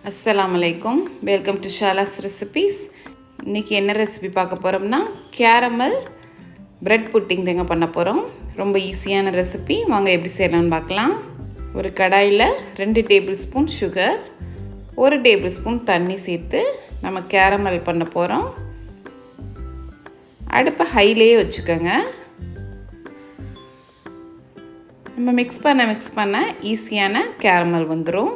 அஸ்ஸலாமு அலைக்கும். Welcome to Shala's recipes. இன்றைக்கி என்ன ரெசிபி பார்க்க போகிறோம்னா கேரமல் பிரெட் புட்டிங் தாங்க பண்ண போகிறோம். ரொம்ப ஈஸியான ரெசிபி. வாங்க எப்படி செய்யலாம்னு பார்க்கலாம். ஒரு கடாயில் 2 tablespoon sugar, 1 table spoon தண்ணி சேர்த்து நம்ம கேரமல் பண்ண போகிறோம். அடுப்பை ஹைலேயே வச்சுக்கோங்க. நம்ம மிக்ஸ் பண்ண ஈஸியான கேரமல் வந்துடும்.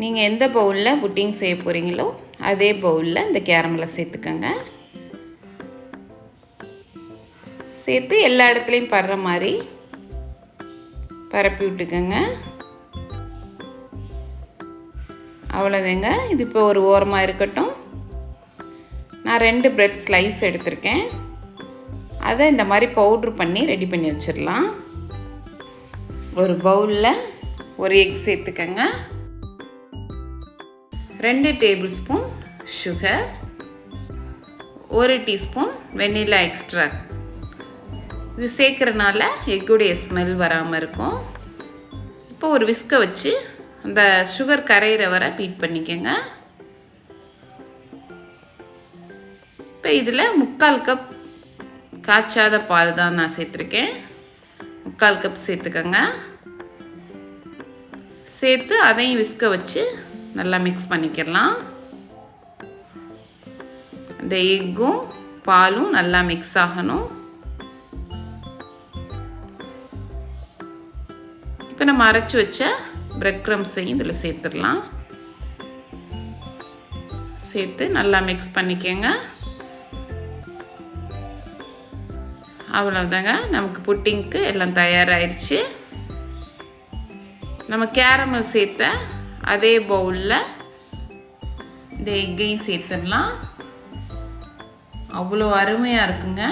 நீங்கள் எந்த பவுலில் புட்டிங் செய்ய போகிறீங்களோ அதே பவுலில் இந்த கேரமலை சேர்த்துக்கோங்க. சேர்த்து எல்லா இடத்துலையும் படுற மாதிரி பரப்பி விட்டுக்கோங்க. அவ்வளோதாங்க. இது இப்போ ஒரு ஓரமாக இருக்கட்டும். நான் 2 பிரெட் ஸ்லைஸ் எடுத்திருக்கேன். அதை இந்த மாதிரி பவுட்ரு பண்ணி ரெடி பண்ணி வச்சிடலாம். ஒரு பவுலில் ஒரு எக் சேர்த்துக்கோங்க. 2 tablespoon sugar, 1 teaspoon vanilla extract. இது சேர்க்குறனால எக்குடைய ஸ்மெல் வராமல் இருக்கும். இப்போ ஒரு விஸ்கை வச்சு அந்த சுகர் கரையிற வரை பீட் பண்ணிக்கோங்க. இப்போ இதில் 3/4 கப் காய்ச்சாத பால் தான் நான் சேர்த்துருக்கேன். 3/4 கப் சேர்த்துக்கோங்க. சேர்த்து அதையும் விஸ்கை வச்சு நல்லா மிக்ஸ் பண்ணிக்கலாம். இந்த எக்கும் பாலும் நல்லா மிக்ஸ் ஆகணும். இப்போ நம்ம அரைச்சி வச்ச பிரெட் க்ரம்ஸையும் இதில் சேர்த்துடலாம். சேர்த்து நல்லா மிக்ஸ் பண்ணிக்கோங்க. அவ்வளோதாங்க. நமக்கு புட்டிங்க்கு எல்லாம் தயாராகிடுச்சு. நம்ம கேரமல் சேர்த்த அதே பவுலில் இந்த எக்கையும் சேர்த்துடலாம். அவ்வளோ அருமையாக இருக்குங்க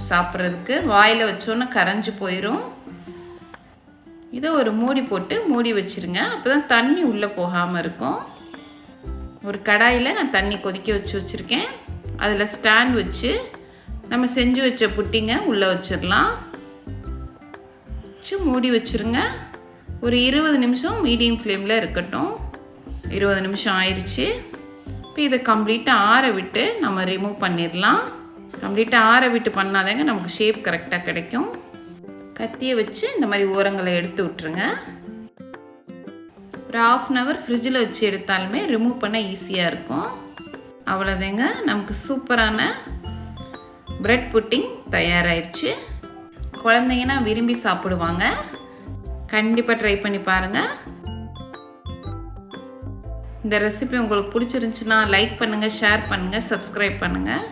சாப்பிட்றதுக்கு. வாயில் வச்சோன்னே கரைஞ்சி போயிடும். இதை ஒரு மூடி போட்டு மூடி வச்சுருங்க. அப்போ தான் தண்ணி உள்ளே போகாமல் இருக்கும். ஒரு கடாயில் நான் தண்ணி கொதிக்க வச்சுருக்கேன். அதில் ஸ்டாண்ட் வச்சு நம்ம செஞ்சு வச்ச புட்டிங்க உள்ளே வச்சிடலாம். வச்சு மூடி வச்சுருங்க. ஒரு 20 நிமிஷம் மீடியம் ஃப்ளேமில் இருக்கட்டும். 20 நிமிஷம் ஆயிடுச்சு. இப்போ இதை கம்ப்ளீட்டாக ஆற விட்டு நம்ம ரிமூவ் பண்ணிடலாம். கம்ப்ளீட்டாக ஆற விட்டு பண்ணாதாங்க நமக்கு ஷேப் கரெக்டாக கிடைக்கும். கத்தியை வச்சு இந்த மாதிரி ஓரங்களை எடுத்து விட்டுருங்க. ஒரு 1/2 hour ஃப்ரிட்ஜில் வச்சு எடுத்தாலுமே ரிமூவ் பண்ண ஈஸியாக இருக்கும். அவ்வளோதாங்க. நமக்கு சூப்பரான பிரெட் புட்டிங் தயாராகிடுச்சு. குழந்தைங்கன்னா விரும்பி சாப்பிடுவாங்க. கண்டிப்பாக ட்ரை பண்ணி பாருங்கள். இந்த ரெசிபி உங்களுக்கு பிடிச்சிருந்துச்சுன்னா லைக் பண்ணுங்கள், ஷேர் பண்ணுங்கள், சப்ஸ்கிரைப் பண்ணுங்கள்.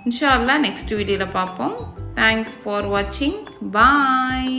இன்ஷா அல்லாஹ் நெக்ஸ்ட் வீடியோவில் பார்ப்போம். தேங்க்ஸ் ஃபார் வாட்சிங். பாய்.